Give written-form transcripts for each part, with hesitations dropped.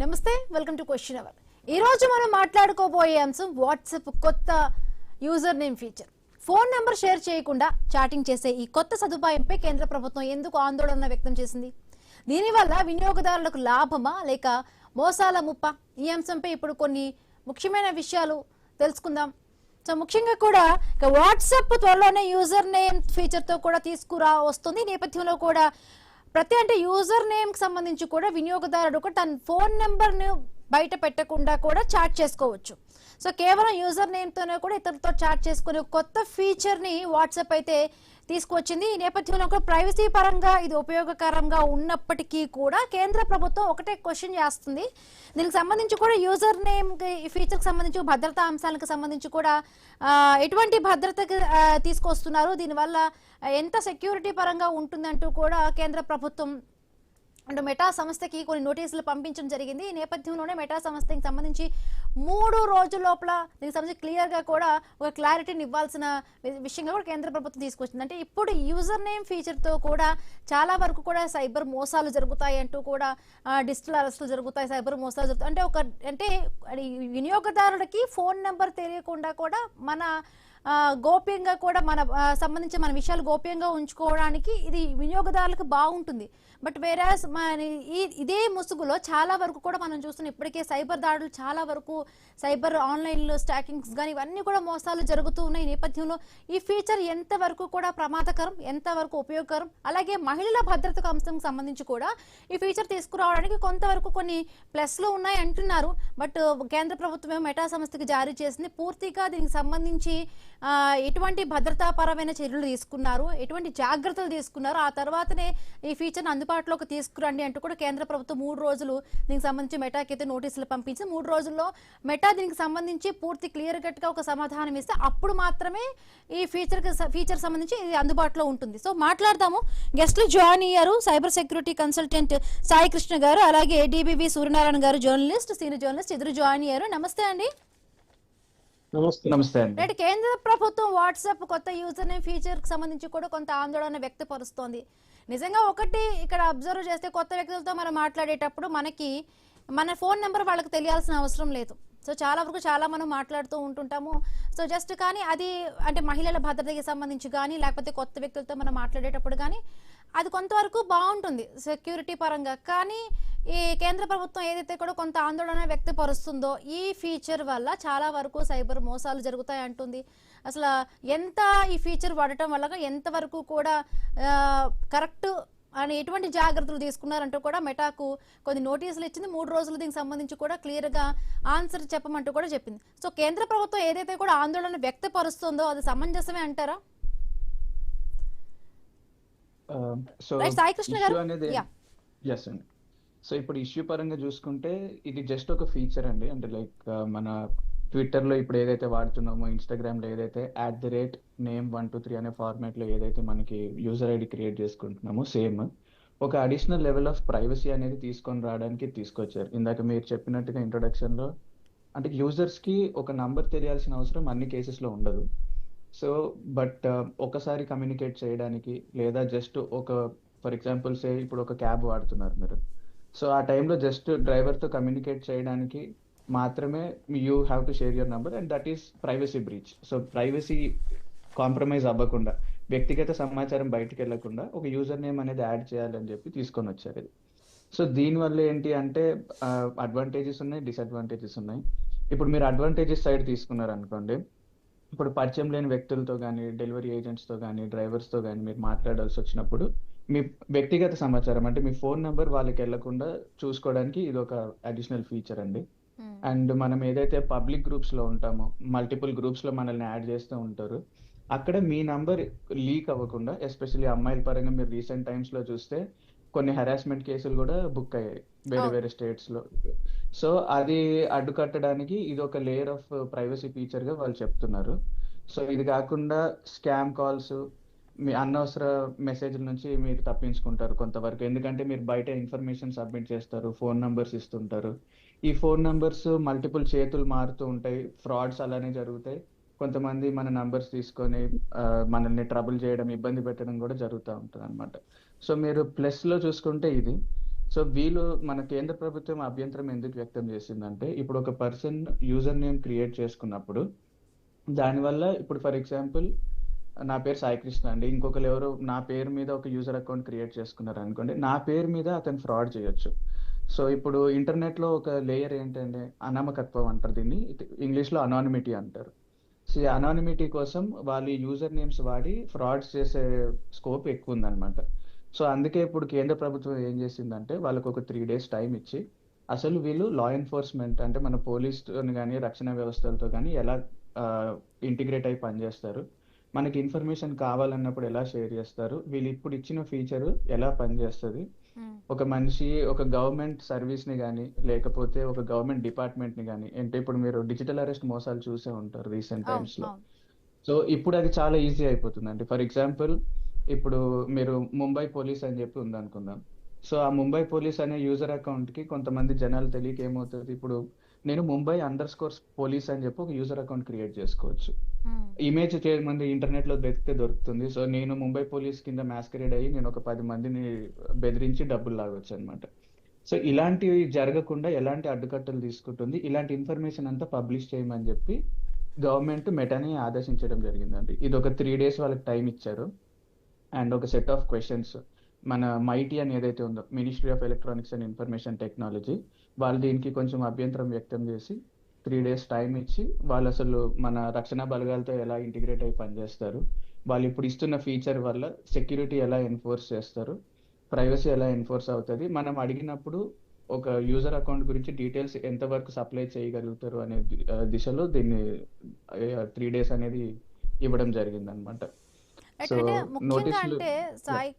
నమస్తే, welcome to question hour. ఈ రోజు మనం మాట్లాడుకోబోయే అంశం వాట్సాప్ కొత్త user name feature. Phone number share చేయకుండా చాటింగ్ చేసే ఈ కొత్త సదుపాయంపై కేంద్ర ప్రభుత్వం ఎందుకు ఆందోళన వ్యక్తం చేసింది? దీనివల్ల వినియోగదారులకు లాభమా లేక మోసాల ముప్ప? ఈ అంశంపై ఇప్పుడు కొన్ని ముఖ్యమైన విషయాలు తెలుసుకుందాం. సో ముఖ్యంగా కూడా వాట్సాప్ త్వరలోనే యూజర్ నేమ్ ఫీచర్తో కూడా వస్తుంది. నేపథ్యంలో కూడా ప్రతి యూజర్ నేమ్ కి సంబంధించి కూడా వినియోగదారుడు తన ఫోన్ నెంబర్ ను బయట పెట్టకుండా కూడా చాట్ చేసుకోవచ్చు. సో కేవలం యూజర్ నేమ్ తోనే కూడా ఇతరులతో చాట్ చేసుకునే కొత్త ఫీచర్ ని వాట్సాప్ అయితే తీసుకువచ్చింది. ఈ నేపథ్యంలో కూడా ప్రైవసీ పరంగా ఇది ఉపయోగకరంగా ఉన్నప్పటికీ కూడా కేంద్ర ప్రభుత్వం ఒకటే క్వశ్చన్ చేస్తుంది. దీనికి సంబంధించి కూడా యూజర్ నేమ్ ఫీచర్కి సంబంధించి భద్రతా అంశాలకు సంబంధించి కూడా ఎటువంటి భద్రతకి తీసుకొస్తున్నారు, దీనివల్ల ఎంత సెక్యూరిటీ పరంగా ఉంటుందంటూ కూడా కేంద్ర ప్రభుత్వం మెటా సంస్థకి కొన్ని నోటీసులు పంపించడం జరిగింది. ఈ నేపథ్యంలోనే మెటా సంస్థకి సంబంధించి 3 రోజుల లోపల దీనికి సంబంధించి క్లియర్గా కూడా ఒక క్లారిటీని ఇవ్వాల్సిన విషయంగా కూడా కేంద్ర ప్రభుత్వం తీసుకొచ్చింది. అంటే ఇప్పుడు యూజర్ నేమ్ ఫీచర్తో కూడా చాలా వరకు కూడా సైబర్ మోసాలు జరుగుతాయి అంటూ కూడా డిజిటల్ అరెస్టులు జరుగుతాయి, సైబర్ మోసాలు జరుగుతాయి. అంటే వినియోగదారుడికి ఫోన్ నెంబర్ తెలియకుండా కూడా మన గోప్యంగా కూడా సంబంధించి మన విషయాలు గోప్యంగా ఉంచుకోవడానికి ఇది వినియోగదారులకు బాగుంటుంది. బట్ వేరాస్ ఇదే ముసుగులో చాలా వరకు కూడా మనం చూస్తున్నాం ఇప్పటికే సైబర్ దాడులు, చాలా వరకు సైబర్ ఆన్లైన్లో స్టాకింగ్స్ కానీ ఇవన్నీ కూడా మోసాలు జరుగుతూ ఉన్నాయి. నేపథ్యంలో ఈ ఫీచర్ ఎంతవరకు కూడా ప్రమాదకరం, ఎంతవరకు ఉపయోగకరం, అలాగే మహిళల భద్రతకు అంశంకి సంబంధించి కూడా ఈ ఫీచర్ తీసుకురావడానికి కొంతవరకు కొన్ని ప్లస్లు ఉన్నాయి అంటున్నారు. బట్ కేంద్ర ప్రభుత్వం మెటా సంస్థకి జారీ చేసింది. పూర్తిగా దీనికి సంబంధించి ఎటువంటి భద్రతాపరమైన చర్యలు తీసుకున్నారు, ఎటువంటి జాగ్రత్తలు తీసుకున్నారు, ఆ తర్వాతనే ఈ ఫీచర్ని అందుబాటులోకి తీసుకురండి అంటూ కూడా కేంద్ర ప్రభుత్వం 3 రోజులు దీనికి సంబంధించి మెటాకి అయితే నోటీసులు పంపించి 3 రోజుల్లో మెటా దీనికి సంబంధించి పూర్తి క్లియర్ కట్గా ఒక సమాధానం ఇస్తే అప్పుడు మాత్రమే ఈ ఫీచర్ సంబంధించి ఇది అందుబాటులో ఉంటుంది. సో మాట్లాడదాము. గెస్ట్లు జాయిన్ అయ్యారు cyber security consultant Sai Krishna గారు, అలాగే డిబివి సూర్యనారాయణ గారు, జర్నలిస్ట్, సీనియర్ జర్నలిస్ట్, ఇద్దరు జాయిన్ అయ్యారు. నమస్తే అండి. నమస్తే అండి. కేంద్ర ప్రభుత్వం వాట్సాప్ కొత్త యూజర్ నేమ్ ఫీచర్ కి సంబంధించి కూడా కొంత ఆందోళన వ్యక్తపరుస్తోంది. నిజంగా ఒకటి ఇక్కడ అబ్జర్వ్ చేస్తే కొత్త వ్యక్తులతో మనం మాట్లాడేటప్పుడు మన ఫోన్ నెంబర్ వాళ్ళకి తెలియాల్సిన అవసరం లేదు. సో చాలా వరకు చాలా మనం మాట్లాడుతూ ఉంటుంటాము. సో జస్ట్ కానీ అది మహిళల భద్రతకి సంబంధించి కానీ లేకపోతే కొత్త వ్యక్తులతో మనం మాట్లాడేటప్పుడు కానీ అది కొంతవరకు బాగుంటుంది సెక్యూరిటీ పరంగా. కానీ ఈ కేంద్ర ప్రభుత్వం ఏదైతే కూడా కొంత ఆందోళన వ్యక్తపరుస్తుందో ఈ ఫీచర్ వల్ల చాలా వరకు సైబర్ మోసాలు జరుగుతాయి అంటుంది. అసలు ఎంత ఈ ఫీచర్ వాడటం వల్ల ఎంతవరకు కూడా కరెక్ట్ అని ఎటువంటి జాగ్రత్తలు తీసుకున్నారంటూ కూడా మెటాకు కొన్ని నోటీసులు ఇచ్చింది. 3 రోజులు దీనికి సంబంధించి కూడా క్లియర్గా ఆన్సర్ చెప్పమంటూ కూడా చెప్పింది. సో కేంద్ర ప్రభుత్వం ఏదైతే కూడా ఆందోళన వ్యక్తపరుస్తుందో అది సమంజసమే అంటారా? సాయి కృష్ణ గారు. సో ఇప్పుడు ఇష్యూ పరంగా చూసుకుంటే ఇది జస్ట్ ఒక ఫీచర్ అండి. అంటే లైక్ మన ట్విట్టర్లో ఇప్పుడు ఏదైతే వాడుతున్నామో, ఇన్స్టాగ్రామ్లో ఏదైతే @name123 అనే ఫార్మాట్లో ఏదైతే మనకి యూజర్ ఐడి క్రియేట్ చేసుకుంటున్నామో సేమ్ ఒక అడిషనల్ లెవెల్ ఆఫ్ ప్రైవసీ అనేది తీసుకొని రావడానికి తీసుకొచ్చారు. ఇందాక మీరు చెప్పినట్టుగా ఇంట్రొడక్షన్లో అంటే యూజర్స్కి ఒక నంబర్ తెలియాల్సిన అవసరం అన్ని కేసెస్లో ఉండదు. సో బట్ ఒకసారి కమ్యూనికేట్ చేయడానికి లేదా జస్ట్ ఫర్ ఎగ్జాంపుల్ ఇప్పుడు ఒక క్యాబ్ వాడుతున్నారు మీరు. సో ఆ టైంలో జస్ట్ డ్రైవర్తో కమ్యూనికేట్ చేయడానికి మాత్రమే you have to share your number and that is privacy breach. So privacy compromise అవ్వకుండా, వ్యక్తిగత సమాచారం బయటకు వెళ్లకుండా ఒక యూజర్ నేమ్ అనేది యాడ్ చేయాలని చెప్పి తీసుకొని వచ్చారు ఇది. సో దీనివల్ల ఏంటి అంటే అడ్వాంటేజెస్ ఉన్నాయి, డిసడ్వాంటేజెస్ ఉన్నాయి. ఇప్పుడు మీరు అడ్వాంటేజెస్ సైడ్ తీసుకున్నారు అనుకోండి, ఇప్పుడు పరిచయం లేని వ్యక్తులతో కానీ, డెలివరీ ఏజెంట్స్తో కానీ, డ్రైవర్స్తో కానీ మీరు మాట్లాడాల్సి వచ్చినప్పుడు మీ వ్యక్తిగత సమాచారం అంటే మీ ఫోన్ నెంబర్ వాళ్ళకి వెళ్లకుండా చూసుకోవడానికి ఇది ఒక అడిషనల్ ఫీచర్ అండి. అండ్ మనం ఏదైతే పబ్లిక్ గ్రూప్స్లో ఉంటామో, మల్టిపుల్ గ్రూప్స్లో మనల్ని యాడ్ చేస్తూ ఉంటారు, అక్కడ మీ నంబర్ లీక్ అవ్వకుండా, ఎస్పెషల్లీ అమ్మాయిల పరంగా మీరు రీసెంట్ టైమ్స్లో చూస్తే కొన్ని హెరాస్మెంట్ కేసులు కూడా బుక్ అయ్యాయి వేరే స్టేట్స్లో. సో అది అడ్డుకట్టడానికి ఇది ఒక లేయర్ ఆఫ్ ప్రైవసీ ఫీచర్గా వాళ్ళు చెప్తున్నారు. సో ఇది కాకుండా స్కామ్ కాల్స్, మీ అనవసర మెసేజ్ల నుంచి మీరు తప్పించుకుంటారు కొంతవరకు. ఎందుకంటే మీరు బయట ఇన్ఫర్మేషన్ సబ్మిట్ చేస్తారు, ఫోన్ నంబర్స్ ఇస్తుంటారు. ఈ ఫోన్ నంబర్స్ మల్టిపుల్ చేతులు మారుతూ ఉంటాయి, ఫ్రాడ్స్ అలానే జరుగుతాయి. కొంతమంది మన నంబర్స్ తీసుకొని మనల్ని ట్రబుల్ చేయడం, ఇబ్బంది పెట్టడం కూడా జరుగుతూ ఉంటుంది అనమాట. సో మీరు ప్లస్లో చూసుకుంటే ఇది. సో వీళ్ళు మన కేంద్ర ప్రభుత్వం అభ్యంతరం ఎందుకు వ్యక్తం చేసిందంటే, ఇప్పుడు ఒక పర్సన్ యూజర్ నేమ్ క్రియేట్ చేసుకున్నప్పుడు దానివల్ల ఇప్పుడు ఫర్ ఎగ్జాంపుల్ నా పేరు సాయి కృష్ణ అండి, ఇంకొకరు ఎవరో నా పేరు మీద ఒక యూజర్ అకౌంట్ క్రియేట్ చేసుకున్నారు అనుకోండి, నా పేరు మీద అతను ఫ్రాడ్ చేయొచ్చు. సో ఇప్పుడు ఇంటర్నెట్ లో ఒక లేయర్ ఏంటంటే అనామకత్వం అంటారు, దీన్ని ఇంగ్లీష్ లో అనానిమిటీ అంటారు. సో ఈ అనానిమిటీ కోసం వాళ్ళు యూజర్ నేమ్స్ వాడి ఫ్రాడ్స్ చేసే స్కోప్ ఎక్కువ ఉందన్నమాట. సో అందుకే ఇప్పుడు కేంద్ర ప్రభుత్వం ఏం చేసిందంటే వాళ్ళకు ఒక 3 days టైం ఇచ్చి అసలు వీళ్ళు లా ఎన్ఫోర్స్మెంట్ అంటే మన పోలీస్ కానీ రక్షణ వ్యవస్థలతో కానీ ఎలా ఇంటిగ్రేట్ అయి పనిచేస్తారు, మనకి ఇన్ఫర్మేషన్ కావాలన్నప్పుడు ఎలా షేర్ చేస్తారు, వీళ్ళు ఇప్పుడు ఇచ్చిన ఫీచర్ ఎలా పనిచేస్తుంది, ఒక మనిషి ఒక గవర్నమెంట్ సర్వీస్ ని కానీ లేకపోతే ఒక గవర్నమెంట్ డిపార్ట్మెంట్ ని కానీ, అంటే ఇప్పుడు మీరు డిజిటల్ అరెస్ట్ మోసాలు చూసే ఉంటారు రీసెంట్ అవును టైమ్స్ లో. అవును సో ఇప్పుడు అది చాలా ఈజీ అయిపోతుందండి. ఫర్ ఎగ్జాంపుల్ ఇప్పుడు మీరు ముంబై పోలీస్ అని చెప్పి ఉందనుకుందాం. సో ఆ ముంబై పోలీస్ అనే యూజర్ అకౌంట్ కి కొంతమంది జనాలు తెలియక ఏమవుతుంది, ఇప్పుడు నేను ముంబై _పోలీస్ అని చెప్పి ఒక యూజర్ అకౌంట్ క్రియేట్ చేసుకోవచ్చు. ఉమ్, ఇమేజ్ మంది ఇంటర్నెట్ లో వెతికితే దొరుకుతుంది. సో నేను ముంబై పోలీస్ కింద మాస్కరేడ్ అయ్యి నేను ఒక 10 మందిని బెదిరించి డబ్బులు లాగొచ్చు అనమాట. సో ఇలాంటివి జరగకుండా ఎలాంటి అడ్డుకట్టలు తీసుకుంటుంది, ఇలాంటి ఇన్ఫర్మేషన్ అంతా పబ్లిష్ చేయమని చెప్పి గవర్నమెంట్ మెటాని ఆదేశించడం జరిగిందండి. ఇది ఒక 3 days వాళ్ళకి టైం ఇచ్చారు. అండ్ ఒక సెట్ ఆఫ్ క్వశ్చన్స్ మన మైటీ అని ఏదైతే ఉందో, ministry of electronics and information technology, వాళ్ళు దీనికి కొంచెం అభ్యంతరం వ్యక్తం చేసి 3 days టైం ఇచ్చి వాళ్ళు అసలు మన రక్షణ బలగాలతో ఎలా ఇంటిగ్రేట్ అయి పనిచేస్తారు, వాళ్ళు ఇప్పుడు ఇస్తున్న ఫీచర్ వల్ల సెక్యూరిటీ ఎలా ఎన్ఫోర్స్ చేస్తారు, ప్రైవసీ ఎలా ఎన్ఫోర్స్ అవుతుంది, మనం అడిగినప్పుడు ఒక యూజర్ అకౌంట్ గురించి డీటెయిల్స్ ఎంతవరకు సప్లై చేయగలుగుతారు అనే దిశలో దీన్ని 3 days అనేది ఇవ్వడం జరిగింది అనమాట. సో అంటే ముఖ్యంగా నోటీసులు అంటే సాయి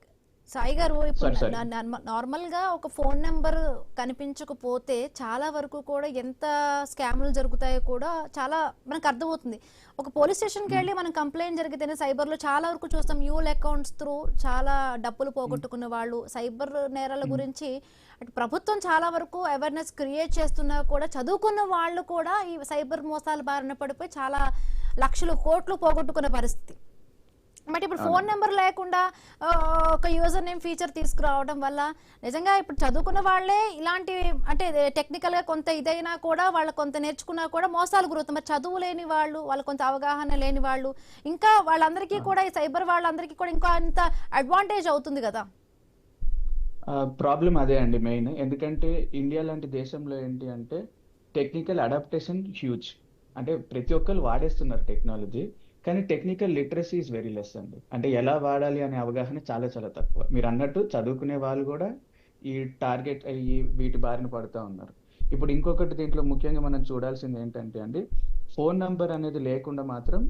సాయి గారు ఇప్పుడు సారీ నార్మల్ గా ఒక ఫోన్ నెంబర్ కనిపించకపోతే చాలా వరకు కూడా ఎంత స్కామ్లు జరుగుతాయో కూడా చాలా మనకు అర్థమవుతుంది. ఒక పోలీస్ స్టేషన్కి వెళ్ళి మనం కంప్లైంట్ జరిగితేనే సైబర్ లో చాలా వరకు చూస్తాం యూల్ అకౌంట్స్ త్రూ చాలా డబ్బులు పోగొట్టుకున్న వాళ్ళు, సైబర్ నేరాల గురించి అటు ప్రభుత్వం చాలా వరకు అవేర్నెస్ క్రియేట్ చేస్తున్నా కూడా చదువుకున్న వాళ్ళు కూడా ఈ సైబర్ మోసాల బారిన పడిపోయి చాలా లక్షలు కోట్లు పోగొట్టుకున్న పరిస్థితి. బట్ ఇప్పుడు ఫోన్ నెంబర్ లేకుండా ఒక యూజర్ నేమ్ ఫీచర్ తీసుకురావడం వల్ల నిజంగా ఇప్పుడు చదువుకున్న వాళ్ళే ఇలాంటి అంటే టెక్నికల్ గా కొంత ఇదైనా కూడా వాళ్ళు కొంత నేర్చుకున్నా కూడా మోసాలు గురవుతారు. మరి చదువు లేని వాళ్ళు, వాళ్ళ కొంత అవగాహన లేని వాళ్ళు, ఇంకా వాళ్ళందరికీ కూడా ఈ సైబర్ వాళ్ళందరికీ కూడా ఇంకా అంత అడ్వాంటేజ్ అవుతుంది కదా. ప్రాబ్లం అదే అండి మెయిన్. ఎందుకంటే ఇండియా లాంటి దేశంలో ఏంటి అంటే టెక్నికల్ అడాప్టేషన్ హ్యూజ్, అంటే ప్రతి ఒక్కరు వాడేస్తున్నారు టెక్నాలజీ, కానీ technical literacy is very less అండి. అంటే ఎలా వాడాలి అనే అవగాహన చాలా చాలా తక్కువ. మీరు అన్నట్టు చదువుకునే వాళ్ళు కూడా ఈ టార్గెట్ అయ్యి వీటి బారిన పడుతూ ఉన్నారు. ఇప్పుడు ఇంకొకటి దీంట్లో ముఖ్యంగా మనం చూడాల్సింది ఏంటంటే అండి, ఫోన్ నంబర్ అనేది లేకుండా మాత్రం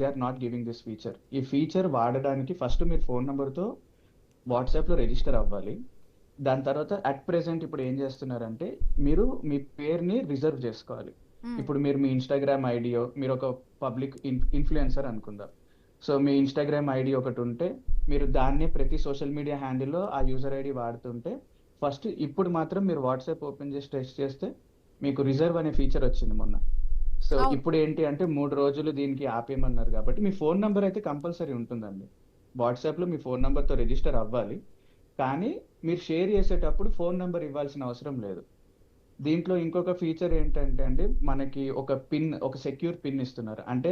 they are not giving this feature. ఈ ఫీచర్ వాడడానికి ఫస్ట్ మీరు ఫోన్ నెంబర్తో వాట్సాప్లో రిజిస్టర్ అవ్వాలి. దాని తర్వాత అట్ ప్రెసెంట్ ఇప్పుడు ఏం చేస్తున్నారంటే మీరు మీ పేరుని రిజర్వ్ చేసుకోవాలి. ఇప్పుడు మీరు మీ ఇన్స్టాగ్రామ్ ఐడియో, మీరు ఒక పబ్లిక్ ఇన్ఫ్లుయెన్సర్ అనుకుందాం. సో మీ ఇన్స్టాగ్రామ్ ఐడి ఒకటి ఉంటే మీరు దాన్నే ప్రతి సోషల్ మీడియా హ్యాండిల్లో ఆ యూజర్ ఐడి వాడుతుంటే ఫస్ట్ ఇప్పుడు మాత్రం మీరు వాట్సాప్ ఓపెన్ చేసి టెస్ట్ చేస్తే మీకు రిజర్వ్ అనే ఫీచర్ వచ్చింది మొన్న. సో ఇప్పుడు ఏంటి అంటే 3 రోజులు దీనికి ఆపేయమన్నారు కాబట్టి మీ ఫోన్ నెంబర్ అయితే కంపల్సరీ ఉంటుందండి. వాట్సాప్లో మీ ఫోన్ నెంబర్తో రిజిస్టర్ అవ్వాలి, కానీ మీరు షేర్ చేసేటప్పుడు ఫోన్ నెంబర్ ఇవ్వాల్సిన అవసరం లేదు. దీంట్లో ఇంకొక ఫీచర్ ఏంటంటే అండి, మనకి ఒక సెక్యూర్ పిన్ ఇస్తున్నారు. అంటే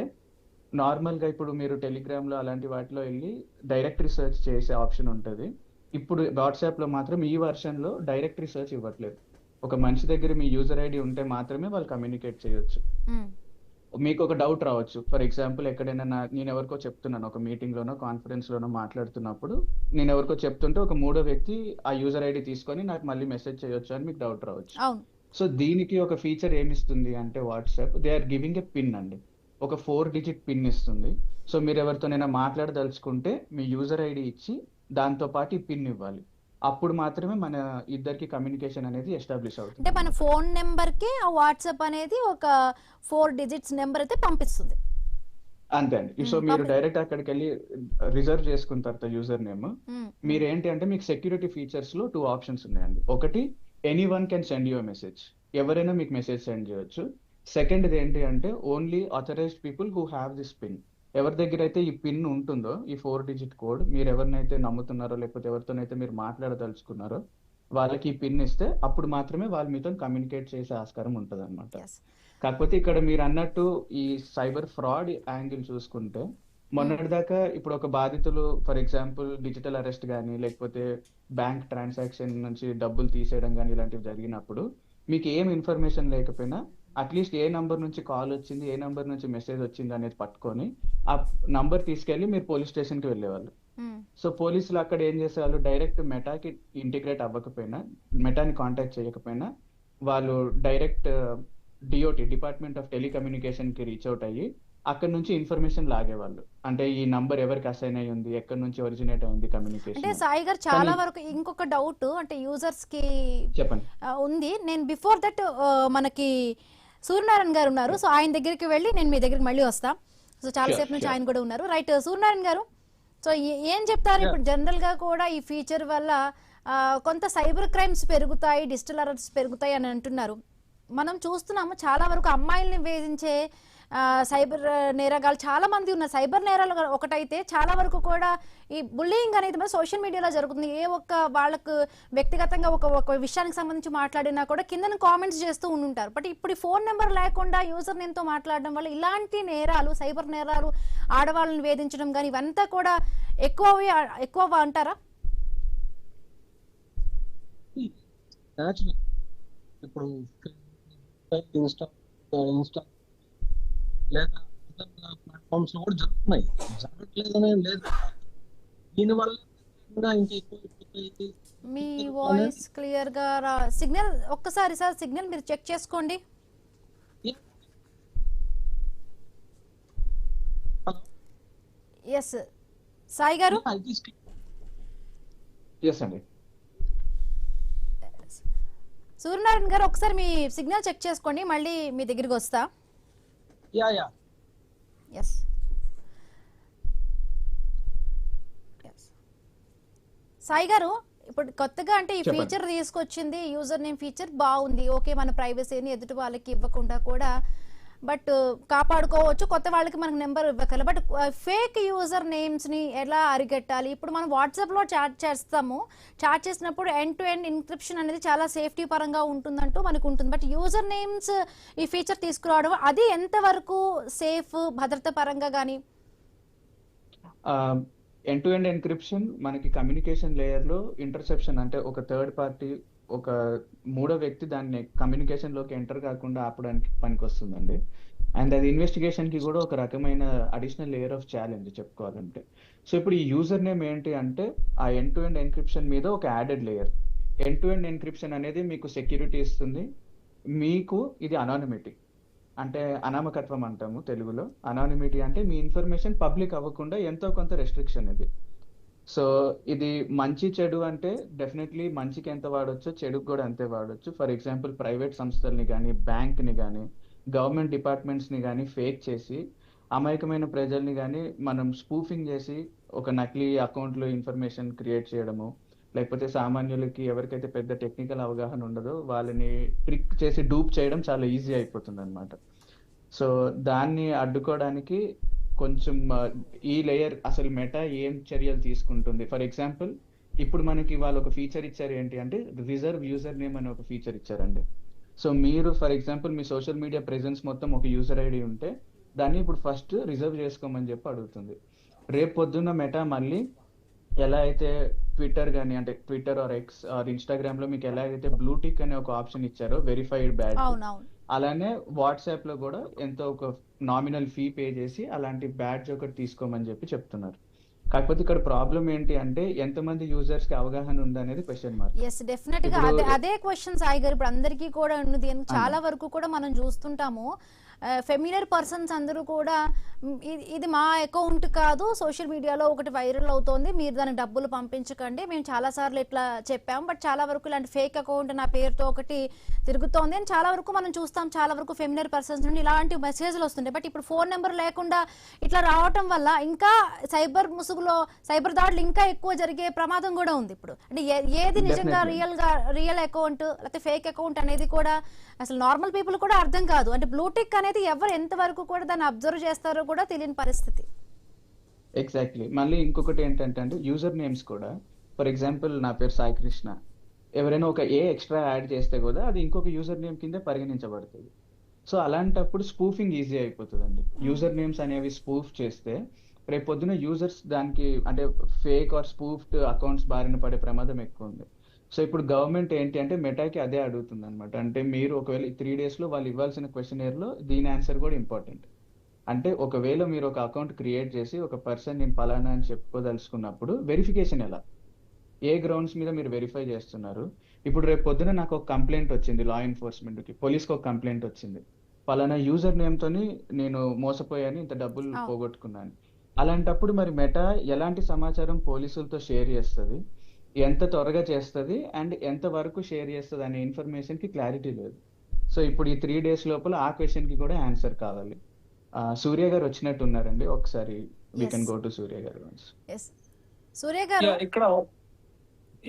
నార్మల్గా ఇప్పుడు మీరు టెలిగ్రామ్లో అలాంటి వాటిలో వెళ్ళి డైరెక్టరీ సెర్చ్ చేసే ఆప్షన్ ఉంటుంది. ఇప్పుడు వాట్సాప్లో మాత్రం ఈ వెర్షన్లో డైరెక్టరీ సెర్చ్ ఇవ్వట్లేదు. ఒక మనిషి దగ్గర మీ యూజర్ ఐడి ఉంటే మాత్రమే వాళ్ళు కమ్యూనికేట్ చేయొచ్చు. మీకు ఒక డౌట్ రావచ్చు, ఫర్ ఎగ్జాంపుల్ ఎక్కడైనా నేను ఎవరికో చెప్తున్నాను, ఒక మీటింగ్లోనో కాన్ఫరెన్స్లోనో మాట్లాడుతున్నప్పుడు నేను ఎవరికో చెప్తుంటే ఒక 3వ వ్యక్తి ఆ యూజర్ ఐడి తీసుకొని నాకు మళ్ళీ మెసేజ్ చేయొచ్చు అని మీకు డౌట్ రావచ్చు. సో దీనికి ఒక ఫీచర్ ఏమిస్తుంది అంటే WhatsApp they are giving a pin అండి, ఒక 4-digit పిన్ ఇస్తుంది. సో మీరు ఎవరితోనైనా మాట్లాడదలుచుకుంటే మీ యూజర్ ఐడి ఇచ్చి దాంతో పాటు ఈ పిన్ ఇవ్వాలి. అప్పుడు మాత్రమే మన ఇద్దరికి కమ్యూనికేషన్ అనేది ఎస్టాబ్లిష్ అవుతుంది. అంటే మన ఫోన్ నెంబర్ కి ఆ వాట్సాప్ అనేది ఒక 4 digits నెంబర్ అయితే పంపిస్తుంది అంతే అండి. సో మీరు డైరెక్ట్ అక్కడికి వెళ్ళి రిజర్వ్ చేసుకున్న తర్వాత యూజర్ నేమ్ మీరు ఏంటి అంటే మీకు సెక్యూరిటీ ఫీచర్స్ లో 2 ఆప్షన్స్ ఉన్నాయండి. ఒకటి anyone can send you message, ఎవరైనా మీకు మెసేజ్ సెండ్ చేయొచ్చు. సెకండ్ ఏంటి అంటే only authorized people who have this pin, ఎవరి దగ్గర అయితే ఈ పిన్ ఉంటుందో ఈ 4-digit కోడ్, మీరు ఎవరినైతే నమ్ముతున్నారో లేకపోతే ఎవరితోనైతే మీరు మాట్లాడదలుచుకున్నారో వాళ్ళకి పిన్ ఇస్తే అప్పుడు మాత్రమే వాళ్ళు మీతో కమ్యూనికేట్ చేసే ఆస్కారం ఉంటుంది అనమాట. ఎస్. కాకపోతే ఇక్కడ మీరు అన్నట్టు ఈ సైబర్ ఫ్రాడ్ యాంగిల్ చూసుకుంటే మొన్నటిదాకా ఇప్పుడు ఒక బాధితులు ఫర్ ఎగ్జాంపుల్ డిజిటల్ అరెస్ట్ కానీ లేకపోతే బ్యాంక్ ట్రాన్సాక్షన్ నుంచి డబ్బులు తీసేయడం కానీ ఇలాంటివి జరిగినప్పుడు మీకు ఏం ఇన్ఫర్మేషన్ లేకపోయినా అట్లీస్ట్ ఏ నంబర్ నుంచి కాల్ వచ్చింది, ఏ నంబర్ నుంచి మెసేజ్ వచ్చింది అనేది పట్టుకొని ఆ నంబర్ తీసుకెళ్లి మీరు పోలీస్ స్టేషన్కి వెళ్ళేవాళ్ళు. సో పోలీసులు అక్కడ ఏం చేసేవాళ్ళు, డైరెక్ట్ మెటాకి ఇంటిగ్రేట్ అవ్వకపోయినా, మెటాని కాంటాక్ట్ చేయకపోయినా వాళ్ళు direct DOT department of telecommunication కి రీచ్ అవుట్ అయ్యి అక్కడ నుంచి ఇన్ఫర్మేషన్ లాగేవాళ్ళు. అంటే ఈ నంబర్ ఎవరికి అసైన్ అయ్యి ఉంది, ఎక్కడి నుంచి ఒరిజినేట్ అయింది అంటే కమ్యూనికేషన్. సాయి గారు చాలా కానీ వరకు ఇంకొక డౌట్ అంటే యూజర్స్ కి చెప్పండి. ఉంది. నేను బిఫోర్ దట్ మనకి సూర్యనారాయణ గారు ఉన్నారు, సో ఆయన దగ్గరికి వెళ్ళి నేను మీ దగ్గరికి మళ్ళీ వస్తా. సో చాలా షూర్ సేపు నుంచి షూర్ ఆయన కూడా ఉన్నారు. రైట్ సూర్యనారాయణ గారు, సో ఏం చెప్తారు? యా ఇప్పుడు జనరల్ గా కూడా ఈ ఫీచర్ వల్ల కొంత సైబర్ క్రైమ్స్ పెరుగుతాయి, డిజిటల్ అరెస్ట్స్ పెరుగుతాయి అని అంటున్నారు. మనం చూస్తున్నాము చాలా వరకు అమ్మాయిల్ని వేధించే సైబర్ నేరగాళ్ళు చాలా మంది ఉన్నారు. సైబర్ నేరాలు ఒకటైతే చాలా వరకు కూడా ఈ బుల్లింగ్ అనేది మన సోషల్ మీడియాలో జరుగుతుంది. ఏ ఒక్క వాళ్ళకు వ్యక్తిగతంగా ఒక విషయానికి సంబంధించి మాట్లాడినా కూడా కింద కామెంట్స్ చేస్తూ ఉంటుంటారు. బట్ ఇప్పుడు ఈ ఫోన్ నెంబర్ లేకుండా యూజర్ నేమ్తో మాట్లాడడం వల్ల ఇలాంటి నేరాలు, సైబర్ నేరాలు, ఆడవాళ్ళని వేధించడం కానీ ఇవంతా కూడా ఎక్కువ అంటారా? న్యాచురల్. ఇప్పుడు ఇన్స్టా ఇన్స్టా లేదా ప్లాట్ఫామ్స్ లో కూడా జరుగుతున్నాయి, జరగట్లేదనే లేదు. దీనివల్ల ఇంకా ఎక్కువ అయిపోతాయి మీ అనేది. వాయిస్ క్లియర్ గా సిగ్నల్ ఒక్కసారి సార్ సిగ్నల్ మీరు చెక్ చేసుకోండి. ఎస్ సాయి గారు. ఎస్ అండి. సూర్యనారాయణ గారు ఒకసారి మీ సిగ్నల్ చెక్ చేసుకోండి, మళ్ళీ మీ దగ్గరికి వస్తా. యా యా ఎస్ సాయి గారు, ఇప్పుడు కొత్తగా అంటే ఈ చెప్పండి. ఫీచర్ తీసుకొచ్చింది, యూజర్ నేమ్ ఫీచర్ బాగుంది. ఓకే, మన ప్రైవసీని ఎదుటి వాళ్ళకి ఇవ్వకుండా కూడా బట్ కాపాడుకోవచ్చు, కొత్త వాళ్ళకి మనకు నెంబర్ ఇవ్వగల. బట్ ఫేక్ యూజర్ నేమ్స్ ని ఎలా అరికట్టాలి? ఇప్పుడు మనం వాట్సాప్ లో చాట్ చేస్తాము, చాట్ చేసినప్పుడు ఎండ్ టు ఎండ్ ఎన్క్రిప్షన్ అనేది చాలా సేఫ్టీ పరంగా ఉంటుందంటూ మనకు ఉంటుంది. బట్ యూజర్ నేమ్స్ ఈ ఫీచర్ తీసుకురావడం అది ఎంతవరకు సేఫ్, భద్రత పరంగా కానీ? ఎండ్ టు ఎండ్ ఎన్క్రిప్షన్ మనకి కమ్యూనికేషన్ లేయర్ లో ఇంటర్సెప్షన్ అంటే ఒక థర్డ్ పార్టీ, ఒక మూడో వ్యక్తి దాన్ని కమ్యూనికేషన్ లోకి ఎంటర్ కాకుండా ఆపడానికి పనికి వస్తుందండి. అండ్ అది ఇన్వెస్టిగేషన్ కి కూడా ఒక రకమైన అడిషనల్ లేయర్ ఆఫ్ ఛాలెంజ్ చెప్పుకోవాలంటే. సో ఇప్పుడు ఈ యూజర్ నేమ్ ఏంటి అంటే ఆ ఎండ్ టు ఎండ్ ఎన్క్రిప్షన్ మీద ఒక added layer. End to end encryption అనేది మీకు సెక్యూరిటీ ఇస్తుంది, మీకు ఇది అనానిమిటీ అంటే అనామకత్వం అంటాము తెలుగులో. అనానిమిటీ అంటే మీ ఇన్ఫర్మేషన్ పబ్లిక్ అవ్వకుండా ఎంతో కొంత రెస్ట్రిక్షన్ ఇది. సో ఇది మంచి చెడు అంటే డెఫినెట్లీ మంచికి ఎంత వాడొచ్చో చెడుకు కూడా అంతే వాడొచ్చు. ఫర్ ఎగ్జాంపుల్ ప్రైవేట్ సంస్థల్ని కానీ, బ్యాంక్ని కానీ, గవర్నమెంట్ డిపార్ట్మెంట్స్ని కానీ ఫేక్ చేసి అమాయకమైన ప్రజల్ని కానీ మనం స్పూఫింగ్ చేసి ఒక నకిలీ అకౌంట్లో ఇన్ఫర్మేషన్ క్రియేట్ చేయడము, లేకపోతే సామాన్యులకి ఎవరికైతే పెద్ద టెక్నికల్ అవగాహన ఉండదో వాళ్ళని ట్రిక్ చేసి డూప్ చేయడం చాలా ఈజీ అయిపోతుంది అనమాట. సో దాన్ని అడ్డుకోవడానికి కొంచెం ఈ లేయర్ అసలు మెటా ఏం చర్యలు తీసుకుంటుంది. ఫర్ ఎగ్జాంపుల్ ఇప్పుడు మనకి వాళ్ళు ఒక ఫీచర్ ఇచ్చారు, ఏంటి అంటే రిజర్వ్ యూజర్ నేమ్ అనే ఒక ఫీచర్ ఇచ్చారండి. సో మీరు for example me social media presence మొత్తం ఒక యూజర్ ఐడి ఉంటే దాన్ని ఇప్పుడు ఫస్ట్ రిజర్వ్ చేసుకోమని చెప్పి అడుగుతుంది. రేపు పొద్దున్న మెటా మళ్ళీ ఎలా అయితే ట్విట్టర్ కానీ అంటే Twitter or X or Instagram లో మీకు ఎలా అయితే బ్లూటిక్ అనే ఒక ఆప్షన్ ఇచ్చారో వెరిఫైడ్ బ్యాడ్జ్, అవునవును. అలానే వాట్సాప్ లో కూడా ఎంతో ఒక నామినల్ ఫీ పే చేసి అలాంటి బ్యాడ్జ్ ఒకటి తీసుకోమని చెప్పి చెప్తున్నారు. కాకపోతే ఇక్కడ ప్రాబ్లం ఏంటి అంటే ఎంతమంది యూజర్స్ కి అవగాహన ఉందనేది క్వశ్చన్ మార్క్. ఎస్, డెఫినెట్ గా ఇప్పుడు అదే క్వశ్చన్ సాయి గారు ఇప్పుడు అందరికీ కూడా ఉన్నది. చాలా అన్న వరకు కూడా మనం చూస్తుంటాము ఫెమిలియర్ పర్సన్స్ అందరూ కూడా ఇది మా అకౌంట్ కాదు, సోషల్ మీడియాలో ఒకటి వైరల్ అవుతోంది, మీరు దానికి డబ్బులు పంపించకండి, మేము చాలా సార్లు ఇట్లా చెప్పాము, బట్ చాలా వరకు ఇలాంటి ఫేక్ అకౌంట్ నా పేరుతో ఒకటి తిరుగుతోంది అని చాలా వరకు మనం చూస్తాం. చాలా వరకు ఫెమిలియర్ పర్సన్స్ నుండి ఇలాంటి మెసేజ్లు వస్తుంటాయి. బట్ ఇప్పుడు ఫోన్ నెంబర్ లేకుండా ఇట్లా రావటం వల్ల ఇంకా సైబర్ ముసుగులో సైబర్ దాడులు ఇంకా ఎక్కువ జరిగే ప్రమాదం కూడా ఉంది. ఇప్పుడు అంటే ఏది నిజంగా డెఫినెట్లీ రియల్ అకౌంట్ లేకపోతే ఫేక్ అకౌంట్ అనేది కూడా అసలు నార్మల్ పీపుల్ కూడా అర్థం కాదు. అంటే బ్లూటిక్ అనేది ఎవరు ఎంత వరకు కూడా దాన్ని అబ్జర్వ్ చేస్తారో కూడా తెలియని పరిస్థితి. ఎగ్జాక్ట్లీ. మళ్ళీ ఇంకొకటి ఏంటంటే అంటే యూజర్ నేమ్స్ కూడా ఫర్ ఎగ్జాంపుల్ నా పేరు సాయి కృష్ణ, ఎవరైనా ఒక ఎక్స్ట్రా యాడ్ చేస్తే కూడా అది ఇంకొక యూజర్ నేమ్ కింద పరిగణించబడుతుంది. సో అలాంటప్పుడు స్పూఫింగ్ ఈజీ అయిపోతుందండి. యూజర్ నేమ్స్ అనేవి స్పూఫ్ చేస్తే రేపు పొద్దున యూజర్స్ దానికి అంటే ఫేక్ ఆర్ స్పూఫ్డ్ అకౌంట్స్ బారిన పడే ప్రమాదం ఎక్కువ ఉంది. సో ఇప్పుడు గవర్నమెంట్ ఏంటి అంటే మెటాకి అదే అడుగుతుంది అనమాట. అంటే మీరు ఒకవేళ 3 days లో వాళ్ళు ఇవ్వాల్సిన క్వశ్చనర్ లో దీని ఆన్సర్ కూడా ఇంపార్టెంట్. అంటే ఒకవేళ మీరు ఒక అకౌంట్ క్రియేట్ చేసి ఒక పర్సన్ నేను పలానా అని చెప్పుకోదలుచుకున్నప్పుడు వెరిఫికేషన్ ఎలా, ఏ గ్రౌండ్స్ మీద మీరు వెరిఫై చేస్తున్నారు. ఇప్పుడు రేపు పొద్దున నాకు ఒక కంప్లైంట్ వచ్చింది లా ఎన్ఫోర్స్మెంట్కి, పోలీస్కి ఒక కంప్లైంట్ వచ్చింది, పలానా యూజర్ నేమ్తోని నేను మోసపోయాను, ఇంత డబ్బులు పోగొట్టుకున్నాను. అలాంటప్పుడు మరి మెటా ఎలాంటి సమాచారం పోలీసులతో షేర్ చేస్తుంది, ఎంత త్వరగా చేస్తుంది అండ్ ఎంత వరకు షేర్ చేస్తుంది అనే ఇన్ఫర్మేషన్ కి క్లారిటీ లేదు. సో ఇప్పుడు ఈ 3 days లోపల ఆ క్వశ్చన్ కి కూడా ఆన్సర్ కావాలి. సూర్య గారు వచ్చినట్టు ఉన్నారండి, ఒకసారి వి కెన్ గో టు సూర్య గారు. సూర్య గారు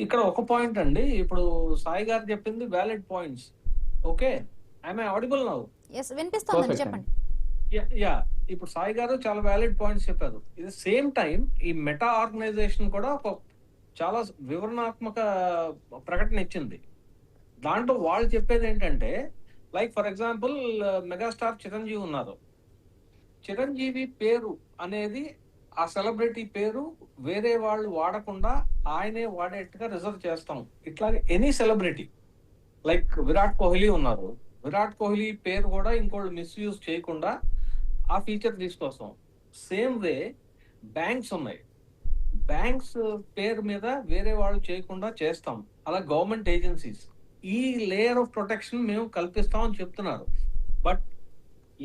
ఇక్కడ ఒక పాయింట్ అండి. ఇప్పుడు సాయి గారు చెప్పింది valid points. Okay, I'm audible now? వినిపిస్తోంది, చెప్పండి. యా, ఇప్పుడు సాయి గారు చాలా వ్యాలిడ్ పాయింట్స్ చెప్పారు. ఇది సేమ్ టైం ఈ మెటా ఆర్గనైజేషన్ కూడా ఒక చాలా వివరణాత్మక ప్రకటన ఇచ్చింది. దాంట్లో వాళ్ళు చెప్పేది ఏంటంటే, like for example megastar Chiranjeevi ఉన్నారు. చిరంజీవి పేరు అనేది ఆ సెలబ్రిటీ పేరు వేరే వాళ్ళు వాడకుండా ఆయనే వాడేట్టుగా రిజర్వ్ చేస్తాం. ఇట్లాగే any celebrity like Virat Kohli ఉన్నారు, విరాట్ కోహ్లీ పేరు కూడా ఇంకోళ్ళు మిస్యూజ్ చేయకుండా ఆ ఫీచర్ తీసుకొస్తాం. సేమ్ వే బ్యాంక్స్ ఉన్నాయి, బ్యాంక్స్ పేరు మీద వేరే వాళ్ళు చేయకుండా చేస్తాం. అలా గవర్నమెంట్ ఏజెన్సీస్ ఈ లేయర్ ఆఫ్ ప్రొటెక్షన్ మేము కల్పిస్తామని చెప్తున్నారు. బట్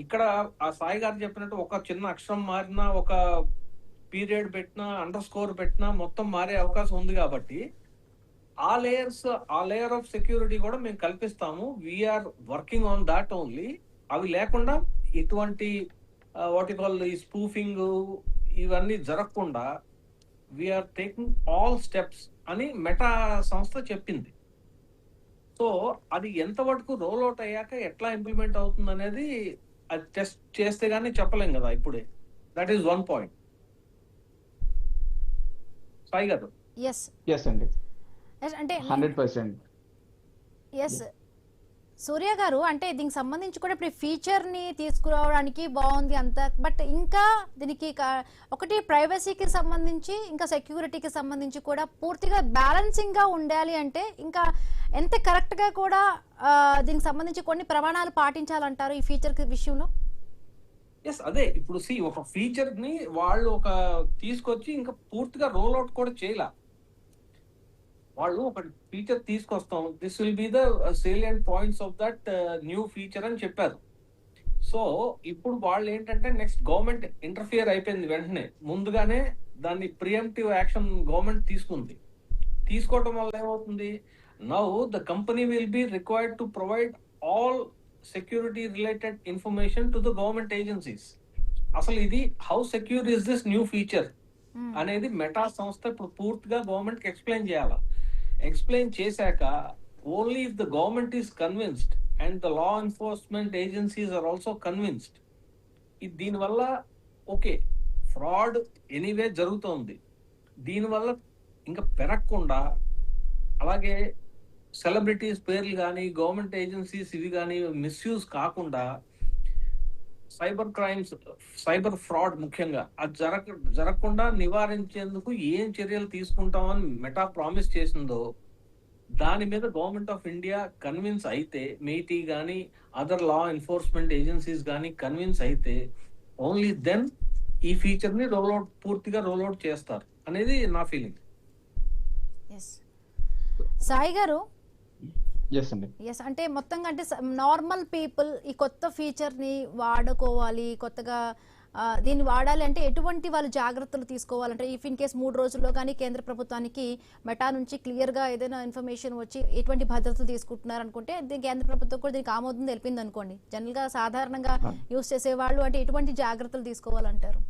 ఇక్కడ ఆ సాయి గారు చెప్పినట్టు ఒక చిన్న అక్షరం మారినా, ఒక పీరియడ్ పెట్టినా, అండర్ స్కోర్ పెట్టినా మొత్తం మారే అవకాశం ఉంది. కాబట్టి ఆ లేయర్ ఆఫ్ సెక్యూరిటీ కూడా మేము కల్పిస్తాము. We're working on that only. అవి లేకుండా ఇటువంటి వాట్ కాల్ ఈ స్పూఫింగ్ ఇవన్నీ జరగకుండా వీఆర్ టేకింగ్ ఆల్ స్టెప్స్ అని మెటా సంస్థ చెప్పింది. సో అది ఎంతవరకు రోల్ అవుట్ అయ్యాక ఎట్లా ఇంప్లిమెంట్ అవుతుంది అనేది అది టెస్ట్ చేస్తే గానీ చెప్పలేం కదా ఇప్పుడే. That is one point. Sai గారు. ఎస్ అండి, అంటే 100%. ఎస్ సూర్య గారు, అంటే దీనికి సంబంధించి కూడా ఇప్పుడు ఫీచర్ ని తీసుకురావడానికి బాగుంది అంత, బట్ ఇంకా దీనికి ఒకటి ప్రైవసీకి సంబంధించి ఇంకా సెక్యూరిటీకి సంబంధించి కూడా పూర్తిగా బ్యాలెన్సింగ్ గా ఉండాలి. అంటే ఇంకా ఎంత కరెక్ట్ గా కూడా దీనికి సంబంధించి కొన్ని ప్రమాణాలు పాటించాలంటారు ఈ ఫీచర్ విషయంలో? ఎస్, అదే ఇప్పుడు ఒక ఫీచర్ ని వాళ్ళు ఒక తీసుకొచ్చి ఇంకా పూర్తిగా రోల్ అవుట్ కూడా చేయాల. వాళ్ళు ఒక ఫీచర్ తీసుకొస్తాం, this will be the salient points of that new feature అని చెప్పారు. సో ఇప్పుడు వాళ్ళు ఏంటంటే నెక్స్ట్ గవర్నమెంట్ ఇంటర్ఫియర్ అయిపోయింది వెంటనే, ముందుగానే దాన్ని ప్రియంప్టివ్ యాక్షన్ గవర్నమెంట్ తీసుకుంది. తీసుకోవటం వల్ల ఏమవుతుంది, now the company will be required to provide all security related information to the government agencies. అసలు ఇది how secure is this new feature అనేది మెటా సంస్థ ఇప్పుడు పూర్తిగా గవర్నమెంట్ కి ఎక్స్ప్లెయిన్ చేయాలి. ఎక్స్ప్లెయిన్ చేశాక only if the government is convinced and the law enforcement agencies are also convinced, దీనివల్ల ఓకే ఫ్రాడ్ ఎనీవే జరుగుతోంది, దీనివల్ల ఇంకా పెరగకుండా, అలాగే సెలబ్రిటీస్ పేర్లు కానీ గవర్నమెంట్ ఏజెన్సీస్ ఇవి కానీ మిస్యూజ్ కాకుండా, సైబర్ క్రైమ్స్, సైబర్ ఫ్రాడ్ ముఖ్యంగా అది జరగకుండా నివారించేందుకు ఏం చర్యలు తీసుకుంటామని మెటా ప్రామిస్ చేసిందో దాని మీద గవర్నమెంట్ ఆఫ్ ఇండియా కన్విన్స్ అయితే, మీటీ కానీ అదర్ లా ఎన్ఫోర్స్మెంట్ ఏజెన్సీస్ కానీ కన్విన్స్ అయితే ఓన్లీ దెన్ ఈ ఫీచర్ ని పూర్తిగా రోల్అవుట్ చేస్తారు అనేది నా ఫీలింగ్. సాయి గారు, అంటే మొత్తంగా అంటే నార్మల్ పీపుల్ ఈ కొత్త ఫీచర్ ని వాడుకోవాలి, కొత్తగా దీన్ని వాడాలి అంటే ఎటువంటి వాళ్ళు జాగ్రత్తలు తీసుకోవాలంటే, ఇఫ్ ఇన్ కేస్ 3 రోజుల్లో కానీ కేంద్ర ప్రభుత్వానికి మెటా నుంచి క్లియర్ గా ఏదైనా ఇన్ఫర్మేషన్ వచ్చి ఎటువంటి భద్రతలు తీసుకుంటున్నారు అనుకుంటే కేంద్ర ప్రభుత్వం కూడా దీనికి ఆమోదం తెలిపింది అనుకోండి, జనరల్ గా సాధారణంగా యూజ్ చేసే వాళ్ళు అంటే ఎటువంటి జాగ్రత్తలు తీసుకోవాలంటారు?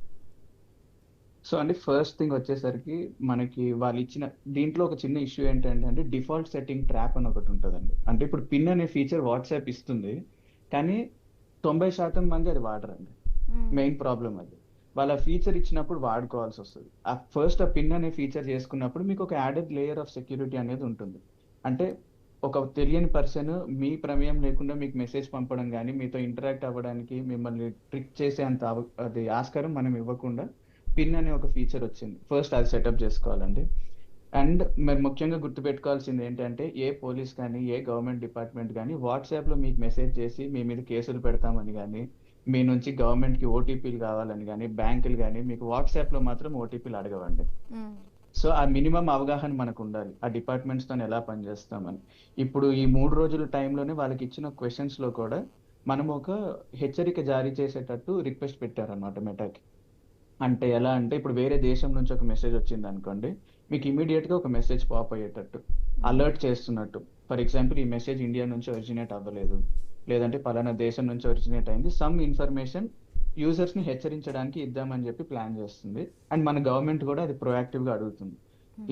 సో అండి, ఫస్ట్ థింగ్ వచ్చేసరికి మనకి వాళ్ళు ఇచ్చిన దీంట్లో ఒక చిన్న ఇష్యూ ఏంటంటే డిఫాల్ట్ సెట్టింగ్ ట్రాప్ అని ఒకటి ఉంటుందండి. అంటే ఇప్పుడు పిన్ అనే ఫీచర్ వాట్సాప్ ఇస్తుంది, కానీ 90% మంది అది వాడరండి. మెయిన్ ప్రాబ్లం అది. వాళ్ళ ఫీచర్ ఇచ్చినప్పుడు వాడుకోవాల్సి వస్తుంది. ఫస్ట్ ఆ పిన్ అనే ఫీచర్ చేసుకున్నప్పుడు మీకు ఒక యాడెడ్ లేయర్ ఆఫ్ సెక్యూరిటీ అనేది ఉంటుంది. అంటే ఒక తెలియని పర్సన్ మీ ప్రమేయం లేకుండా మీకు మెసేజ్ పంపడం కానీ మీతో ఇంటరాక్ట్ అవ్వడానికి మిమ్మల్ని ట్రిక్ చేసే అంత అది ఆస్కారం మనం ఇవ్వకుండా పిన్ అనే ఒక ఫీచర్ వచ్చింది. ఫస్ట్ అది సెటప్ చేసుకోవాలండి. అండ్ మీరు ముఖ్యంగా గుర్తుపెట్టుకోవాల్సింది ఏంటంటే ఏ పోలీస్ కానీ ఏ గవర్నమెంట్ డిపార్ట్మెంట్ కానీ వాట్సాప్లో మీకు మెసేజ్ చేసి మీ మీద కేసులు పెడతామని కానీ మీ నుంచి గవర్నమెంట్కి ఓటీపీలు కావాలని కానీ బ్యాంకులు కానీ మీకు వాట్సాప్లో మాత్రం ఓటీపీలు అడగవండి. సో ఆ మినిమం అవగాహన మనకు ఉండాలి ఆ డిపార్ట్మెంట్స్ తో ఎలా పనిచేస్తామని. ఇప్పుడు ఈ 3 రోజుల టైంలోనే వాళ్ళకి ఇచ్చిన క్వశ్చన్స్ లో కూడా మనం ఒక హెచ్చరిక జారీ చేసేటట్టు రిక్వెస్ట్ పెట్టారనమాట మెటాకి. అంటే ఎలా అంటే ఇప్పుడు వేరే దేశం నుంచి ఒక మెసేజ్ వచ్చింది అనుకోండి, మీకు ఇమీడియట్ గా ఒక మెసేజ్ పాప్ అయ్యేటట్టు అలర్ట్ చేస్తున్నట్టు. ఫర్ ఎగ్జాంపుల్ ఈ మెసేజ్ ఇండియా నుంచి ఒరిజినేట్ అవ్వలేదు, లేదంటే పలానా దేశం నుంచి ఒరిజినేట్ అయింది, సమ్ ఇన్ఫర్మేషన్ యూజర్స్ ని హెచ్చరించడానికి ఇద్దామని చెప్పి ప్లాన్ చేస్తుంది. అండ్ మన గవర్నమెంట్ కూడా అది ప్రొయాక్టివ్ గా అడుగుతుంది.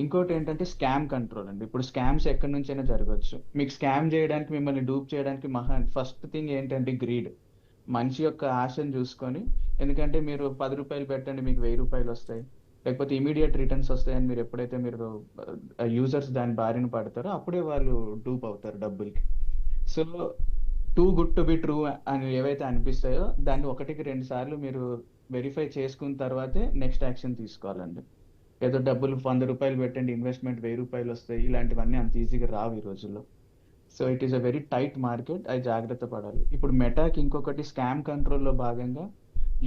ఇంకోటి ఏంటంటే స్కామ్ కంట్రోల్ అండి. ఇప్పుడు స్కామ్స్ ఎక్కడి నుంచైనా జరగవచ్చు. మీకు స్కామ్ చేయడానికి మిమ్మల్ని డూప్ చేయడానికి ఫస్ట్ థింగ్ ఏంటంటే గ్రీడ్. మనిషి యొక్క ఆశను చూసుకొని, ఎందుకంటే మీరు 10 రూపాయలు పెట్టండి మీకు 1000 రూపాయలు వస్తాయి, లేకపోతే ఇమీడియట్ రిటర్న్స్ వస్తాయని మీరు ఎప్పుడైతే మీరు యూజర్స్ దాని బారిన పడతారో అప్పుడే వాళ్ళు డూప్ అవుతారు డబ్బులకి. So too good to be true అని ఏవైతే అనిపిస్తాయో దాన్ని 1-2 సార్లు మీరు వెరిఫై చేసుకున్న తర్వాతే నెక్స్ట్ యాక్షన్ తీసుకోవాలండి. ఏదో డబ్బులు 100 రూపాయలు పెట్టండి ఇన్వెస్ట్మెంట్ 1000 రూపాయలు వస్తాయి, ఇలాంటివన్నీ అంత ఈజీగా రావు ఈ రోజుల్లో. So it is a very tight market, అది జాగ్రత్త పడాలి. ఇప్పుడు మెటాకి ఇంకొకటి స్కామ్ కంట్రోల్లో భాగంగా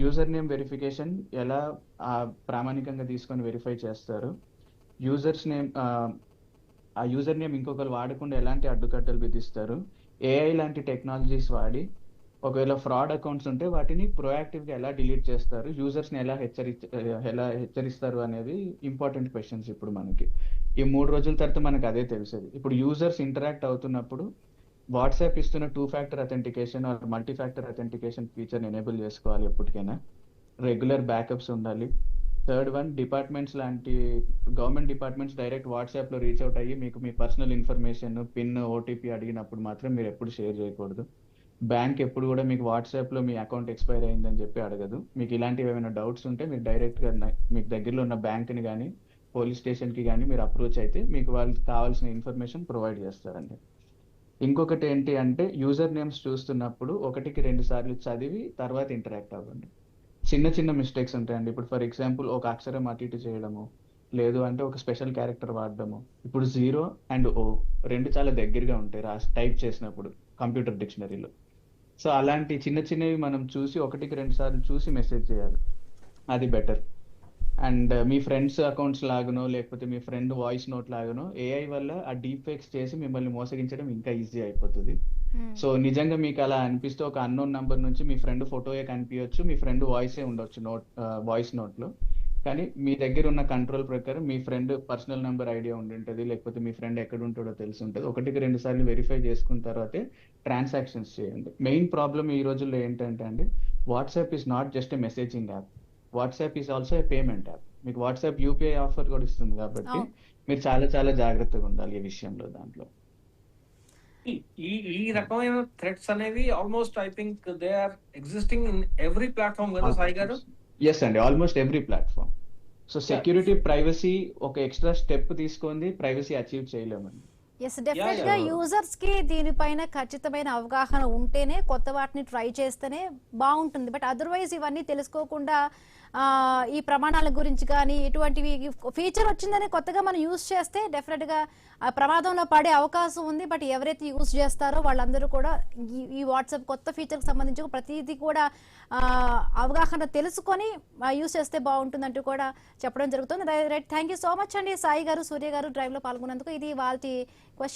యూజర్ నేమ్ వెరిఫికేషన్ ఎలా ప్రామాణికంగా తీసుకొని వెరిఫై చేస్తారు, యూజర్స్ నేమ్ ఆ యూజర్ నేమ్ ఇంకొకరు వాడకుండా ఎలాంటి అడ్డుకట్టలు విధిస్తారు, ఏఐ లాంటి టెక్నాలజీస్ వాడి ఒకవేళ ఫ్రాడ్ అకౌంట్స్ ఉంటే వాటిని ప్రొయాక్టివ్గా ఎలా డిలీట్ చేస్తారు, యూజర్స్ని ఎలా హెచ్చరిస్తారు అనేది ఇంపార్టెంట్ క్వశ్చన్స్. ఇప్పుడు మనకి ఈ 3 రోజుల తర్వాత మనకు అదే తెలిసేది. ఇప్పుడు యూజర్స్ ఇంటరాక్ట్ అవుతున్నప్పుడు వాట్సాప్ ఇస్తున్న 2 factor authentication or multi factor authentication ఫీచర్ని ఎనేబుల్ చేసుకోవాలి ఎప్పటికైనా. రెగ్యులర్ బ్యాకప్స్ ఉండాలి. థర్డ్ వన్, డిపార్ట్మెంట్స్ లాంటి గవర్నమెంట్ డిపార్ట్మెంట్స్ డైరెక్ట్ వాట్సాప్లో రీచ్ అవుట్ అయ్యి మీకు మీ పర్సనల్ ఇన్ఫర్మేషన్ పిన్ ఓటీపీ అడిగినప్పుడు మాత్రం మీరు ఎప్పుడు షేర్ చేయకూడదు. బ్యాంక్ ఎప్పుడు కూడా మీకు వాట్సాప్లో మీ అకౌంట్ ఎక్స్పైర్ అయిందని చెప్పి అడగదు. మీకు ఇలాంటివి ఏమైనా డౌట్స్ ఉంటే మీరు డైరెక్ట్గా మీకు దగ్గరలో ఉన్న బ్యాంక్ని కానీ పోలీస్ స్టేషన్కి కానీ మీరు అప్రోచ్ అయితే మీకు వాళ్ళకి కావాల్సిన ఇన్ఫర్మేషన్ ప్రొవైడ్ చేస్తారండి. ఇంకొకటి ఏంటి అంటే యూజర్ నేమ్స్ చూస్తున్నప్పుడు 1-2 సార్లు చదివి తర్వాత ఇంటరాక్ట్ అవ్వండి. చిన్న చిన్న మిస్టేక్స్ ఉంటాయండి. ఇప్పుడు ఫర్ ఎగ్జాంపుల్ ఒక అక్షరం అటు ఇటు చేయడము, లేదు అంటే ఒక స్పెషల్ క్యారెక్టర్ వాడడము. ఇప్పుడు 0 and O 2 చాలా దగ్గరగా ఉంటాయి టైప్ చేసినప్పుడు కంప్యూటర్ డిక్షనరీలో. సో అలాంటి చిన్న చిన్నవి మనం చూసి 1-2 సార్లు చూసి మెసేజ్ చేయాలి, అది better. And me friends accounts లాగానో లేకపోతే మీ ఫ్రెండ్ వాయిస్ నోట్ లాగానో ఏఐ వల్ల ఆ డీప్ ఫేక్స్ చేసి మిమ్మల్ని మోసగించడం ఇంకా ఈజీ అయిపోతుంది. సో నిజంగా మీకు అలా అనిపిస్తే ఒక అన్నోన్ నంబర్ నుంచి మీ ఫ్రెండ్ ఫోటోయే కనిపించవచ్చు, మీ ఫ్రెండ్ వాయిసే ఉండొచ్చు వాయిస్ నోట్లో. కానీ మీ దగ్గర ఉన్న కంట్రోల్ ప్రకారం మీ ఫ్రెండ్ పర్సనల్ నెంబర్ ఐడియా ఉండి ఉంటుంది, లేకపోతే మీ ఫ్రెండ్ ఎక్కడ ఉంటాడో తెలిసి ఉంటుంది. 1-2 సార్లు వెరిఫై చేసుకున్న తర్వాతే ట్రాన్సాక్షన్స్ చేయండి. మెయిన్ ప్రాబ్లమ్ ఈ రోజుల్లో ఏంటంటే అండి, WhatsApp is not just a messaging app, WhatsApp is also a payment app. మీకు వాట్సాప్ యూపీఐ ఆఫర్ కూడా ఇస్తుంది కాబట్టి మీరు చాలా చాలా జాగ్రత్తగా ఉండాలి ఈ విషయంలో. దాంట్లో ఈ రకమైన థ్రెట్స్ అనేవి almost I think they are existing in every platform కదా సాయి గారు? ఎస్ అండి, almost every platform. So security privacy ఒక ఎక్స్ట్రా స్టెప్ తీసుకొని ప్రైవసీ అచీవ్ చేయలేమండి. ఎస్, డెఫినెట్ గా యూజర్స్ కి దీనిపైన ఖచ్చితమైన అవగాహన ఉంటేనే కొత్త వాటిని ట్రై చేస్తేనే బాగుంటుంది. బట్ అదర్వైజ్ ఇవన్నీ తెలుసుకోకుండా ఈ ప్రమాణాల గురించి కానీ ఇటువంటివి ఫీచర్ వచ్చిందని కొత్తగా మనం యూజ్ చేస్తే డెఫినెట్ గా ప్రమాదంలో పడే అవకాశం ఉంది. బట్ ఎవరైతే యూజ్ చేస్తారో వాళ్ళందరూ కూడా ఈ వాట్సాప్ కొత్త ఫీచర్కి సంబంధించి ప్రతిదీ కూడా అవగాహన తెలుసుకొని యూజ్ చేస్తే బాగుంటుంది అంటూ కూడా చెప్పడం జరుగుతుంది. Right, thank you so much అండి సాయి గారు, సూర్య గారు డ్రైవ్ లో పాల్గొన్నందుకు. ఇది వాళ్ళ క్వశ్చన్.